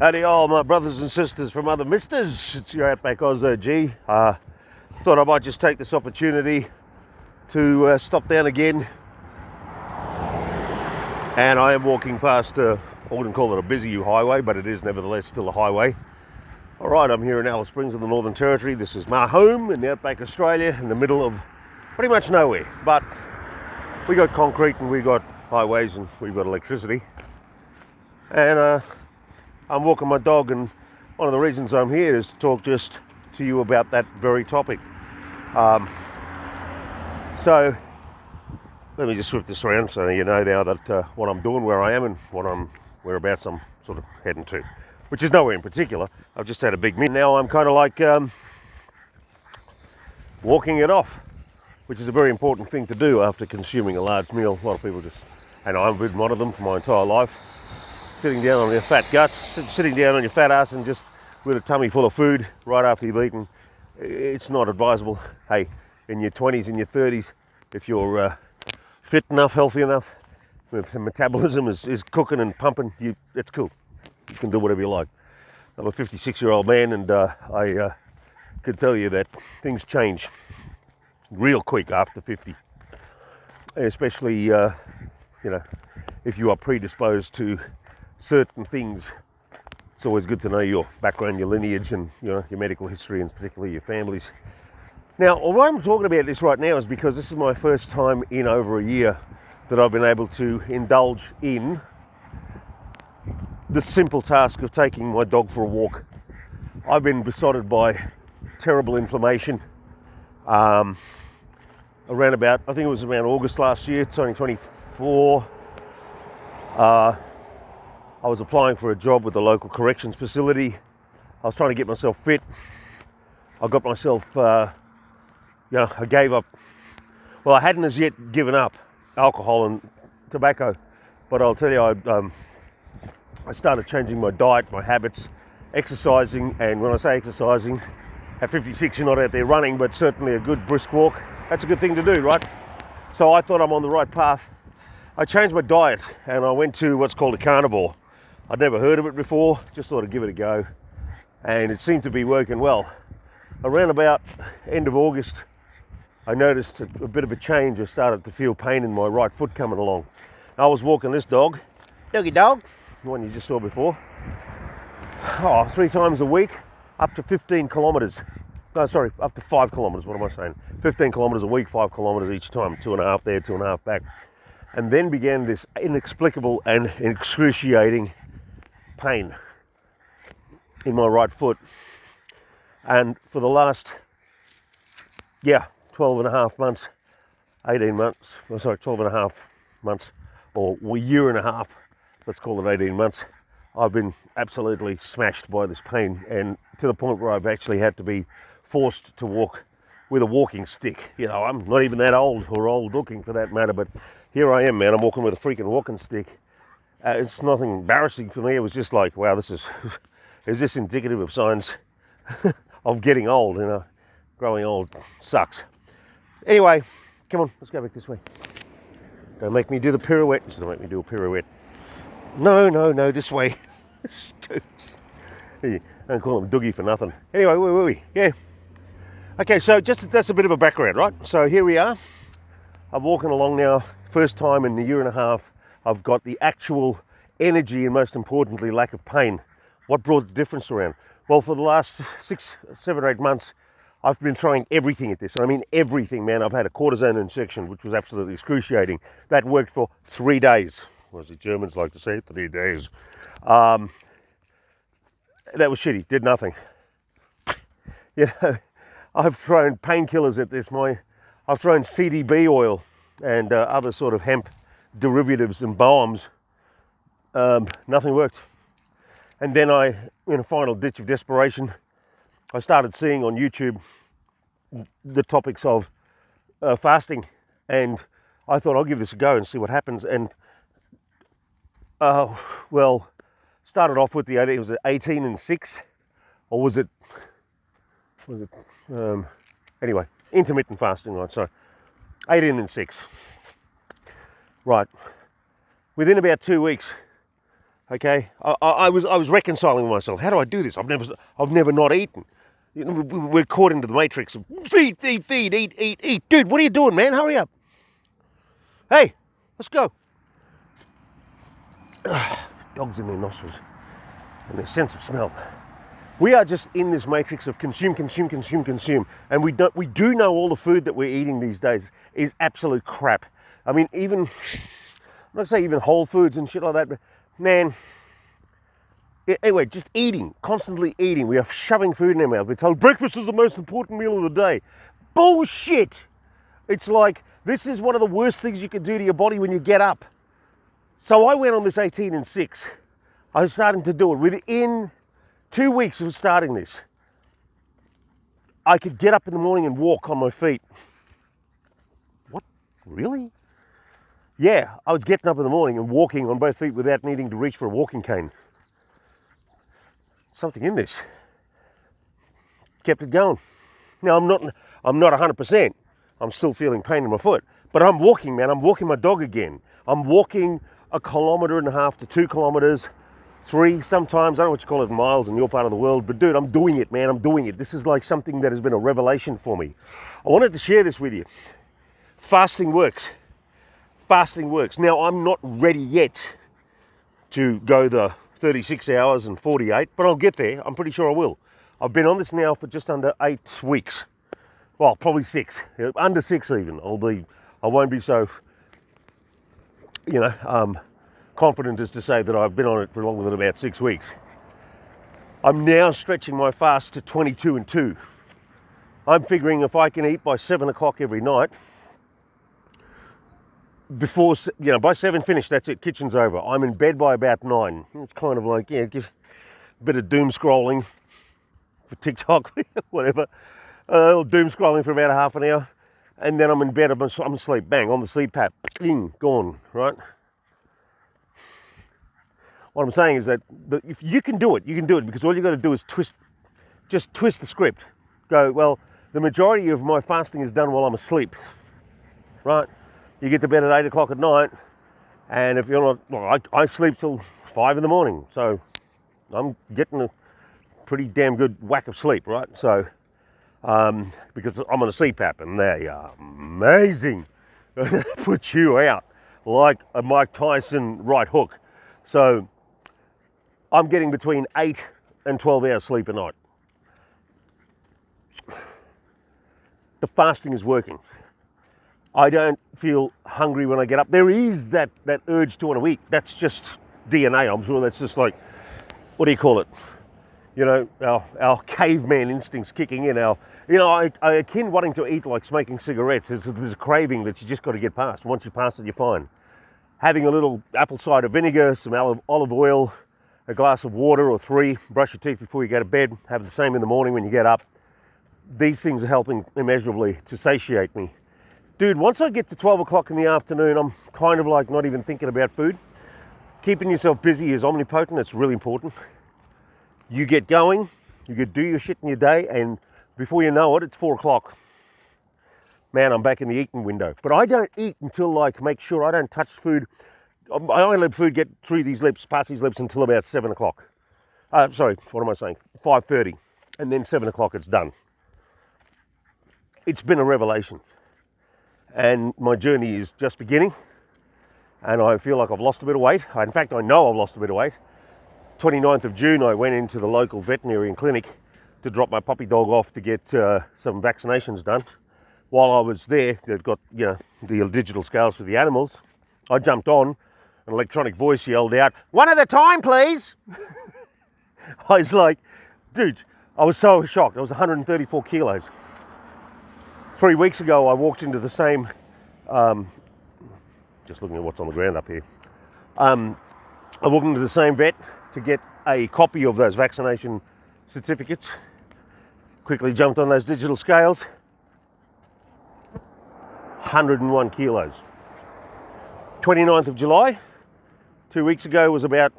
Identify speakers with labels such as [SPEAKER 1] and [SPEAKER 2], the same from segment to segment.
[SPEAKER 1] Howdy all my brothers and sisters from other misters. It's your Outback Oslo G. Thought I might just take this opportunity to stop down again. And I am walking past, I wouldn't call it a busy highway, but it is nevertheless still a highway. Alright, I'm here in Alice Springs in the Northern Territory. This is my home in the Outback Australia, in the middle of pretty much nowhere. But we got concrete and we got highways and we've got electricity. And I'm walking my dog, and one of the reasons I'm here is to talk just to you about that very topic. So let me just swip this around so you know now that what I'm doing, where I am, and whereabouts I'm sort of heading to, which is nowhere in particular. I've just had a big meal. Now I'm kind of like walking it off, which is a very important thing to do after consuming a large meal. A lot of people just, and I've been one of them for my entire life. Sitting down on your fat guts, sitting down on your fat ass and just with a tummy full of food right after you've eaten, it's not advisable. Hey, in your 20s, in your 30s, if you're fit enough, healthy enough, metabolism is cooking and pumping, it's cool. You can do whatever you like. I'm a 56-year-old man, and I could tell you that things change real quick after 50, especially if you are predisposed to certain things. It's always good to know your background, your lineage, and your medical history, and particularly your families. Now, why I'm talking about this right now is because this is my first time in over a year that I've been able to indulge in the simple task of taking my dog for a walk. I've been besotted by terrible inflammation around about, I think it was around August last year, 2024. I was applying for a job with the local corrections facility. I was trying to get myself fit. I got myself, I gave up. Well, I hadn't as yet given up alcohol and tobacco, but I'll tell you, I started changing my diet, my habits, exercising. And when I say exercising, at 56, you're not out there running, but certainly a good brisk walk. That's a good thing to do, right? So I thought I'm on the right path. I changed my diet and I went to what's called a carnivore. I'd never heard of it before, just thought I'd give it a go, and it seemed to be working well. Around about end of August, I noticed a bit of a change. I started to feel pain in my right foot coming along. I was walking this dog, Doogie Dawg, the one you just saw before, 3 times a week, up to 15 kilometres. No, sorry, up to 5 kilometres, what am I saying? 15 kilometres a week, 5 kilometres each time, 2.5 there, 2.5 back. And then began this inexplicable and excruciating pain in my right foot. And for the last 12 and a half months, 18 months, 12 and a half months, or a year and a half, let's call it 18 months, I've been absolutely smashed by this pain, and to the point where I've actually had to be forced to walk with a walking stick. I'm not even that old, or old looking for that matter, but here I am, man. I'm walking with a freaking walking stick. It's nothing embarrassing for me. It was just like, wow, is this indicative of signs of getting old? Growing old sucks. Anyway, come on, let's go back this way. Don't make me do the pirouette. Don't make me do a pirouette. No, this way. I don't call him Doogie for nothing. Anyway, where were we? Yeah. Okay, so that's a bit of a background, right? So here we are. I'm walking along now, first time in a year and a half. I've got the actual energy and, most importantly, lack of pain. What brought the difference around? Well, for the last 6, 7 or 8 months, I've been trying everything at this. I mean everything, man. I've had a cortisone injection, which was absolutely excruciating. That worked for 3 days. Or as the Germans like to say, 3 days. That was shitty, did nothing. I've thrown painkillers at this. I've thrown CDB oil and other sort of hemp derivatives and balms. Nothing worked. And then in a final ditch of desperation, I started seeing on YouTube the topics of fasting, and I thought I'll give this a go and see what happens. And started off with it was 18 and 6, or was it anyway, intermittent fasting, right? So 18 and 6. Right. Within about 2 weeks, Okay, I was reconciling with myself. How do I do this? I've never not eaten. You know, we're caught into the matrix of feed, eat. Dude, what are you doing, man? Hurry up. Hey, let's go. Dogs in their nostrils and their sense of smell. We are just in this matrix of consume, and we do know all the food that we're eating these days is absolute crap. I mean, I'm not say even Whole Foods and shit like that, but man. Anyway, just eating, constantly eating. We are shoving food in our mouth. We're told breakfast is the most important meal of the day. Bullshit! It's like, this is one of the worst things you can do to your body when you get up. So I went on this 18 and 6. I was starting to do it. Within 2 weeks of starting this, I could get up in the morning and walk on my feet. What? Really? Yeah, I was getting up in the morning and walking on both feet without needing to reach for a walking cane. Something in this kept it going. Now I'm not 100%. I'm still feeling pain in my foot, but I'm walking, man. I'm walking my dog again. I'm walking 1.5 kilometers to 2 kilometers, 3 sometimes. I don't know what you call it in miles in your part of the world, but dude, I'm doing it, man. I'm doing it. This is like something that has been a revelation for me. I wanted to share this with you. Fasting works. Fasting works. Now I'm not ready yet to go the 36 hours and 48, but I'll get there. I'm pretty sure I will. I've been on this now for just under 8 weeks. Well, probably 6, under 6 even. I won't be so, confident as to say that I've been on it for longer than about 6 weeks. I'm now stretching my fast to 22 and 2. I'm figuring if I can eat by 7 o'clock every night, before, by 7 finish, that's it, kitchen's over. I'm in bed by about 9. It's kind of like, give a bit of doom scrolling for TikTok, whatever. Doom scrolling for about half an hour. And then I'm in bed, I'm asleep, bang, on the CPAP, gone, right? What I'm saying is that if you can do it, because all you got to do is twist the script. Go, well, the majority of my fasting is done while I'm asleep, right? You get to bed at 8 o'clock at night, and if you're not, well, I sleep till 5 in the morning, so I'm getting a pretty damn good whack of sleep, right? So, because I'm on a CPAP, and they are amazing. They put you out like a Mike Tyson right hook. So, I'm getting between 8 and 12 hours sleep a night. The fasting is working. I don't feel hungry when I get up. There is that urge to want to eat. That's just DNA. I'm sure that's just like, what do you call it? Our caveman instincts kicking in. I akin wanting to eat like smoking cigarettes. There's a craving that you just got to get past. Once you pass it, you're fine. Having a little apple cider vinegar, some olive oil, a glass of water or 3, brush your teeth before you go to bed, have the same in the morning when you get up. These things are helping immeasurably to satiate me. Dude, once I get to 12 o'clock in the afternoon, I'm kind of like not even thinking about food. Keeping yourself busy is omnipotent. It's really important. You get going, you could do your shit in your day, and before you know it, it's 4 o'clock. Man, I'm back in the eating window. But I don't eat until make sure I don't touch food. I only let food get through these lips, past these lips until about 7 o'clock. Sorry, what am I saying? 5:30. And then 7 o'clock, it's done. It's been a revelation. And my journey is just beginning, and I feel like I've lost a bit of weight. In fact, I know I've lost a bit of weight. 29th of June, I went into the local veterinarian clinic to drop my puppy dog off to get some vaccinations done. While I was there, they've got the digital scales for the animals. I jumped on, an electronic voice yelled out, "One at a time, please." I was like, dude, I was so shocked. I was 134 kilos. 3 weeks ago, I walked into the same, just looking at what's on the ground up here. I walked into the same vet to get a copy of those vaccination certificates. Quickly jumped on those digital scales. 101 kilos. 29th of July, 2 weeks ago was about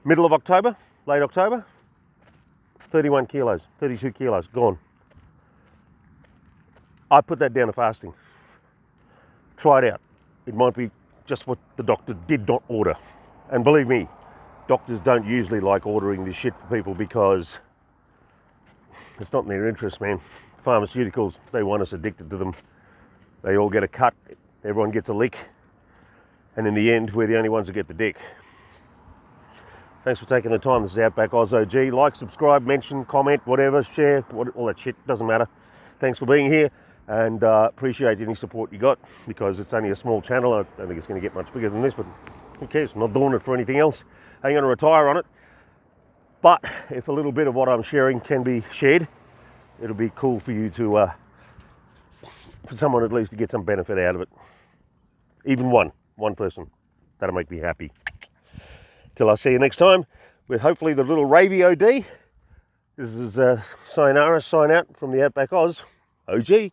[SPEAKER 1] middle of October, late October. 31 kilos, 32 kilos, gone. I put that down to fasting. Try it out. It might be just what the doctor did not order. And believe me, doctors don't usually like ordering this shit for people because it's not in their interest, man. Pharmaceuticals, they want us addicted to them. They all get a cut, everyone gets a lick, and in the end, we're the only ones that get the dick. Thanks for taking the time. This is Outback Oz OG. Like, subscribe, mention, comment, whatever, share, all that shit, doesn't matter. Thanks for being here, and appreciate any support you got, because it's only a small channel. I don't think it's going to get much bigger than this, but who cares? I'm not doing it for anything else. I ain't going to retire on it. But if a little bit of what I'm sharing can be shared, it'll be cool for you to, for someone at least to get some benefit out of it. Even one person. That'll make me happy. Till I see you next time with hopefully the little Ravey OD. This is sayonara, sign out from the Outback Oz OG.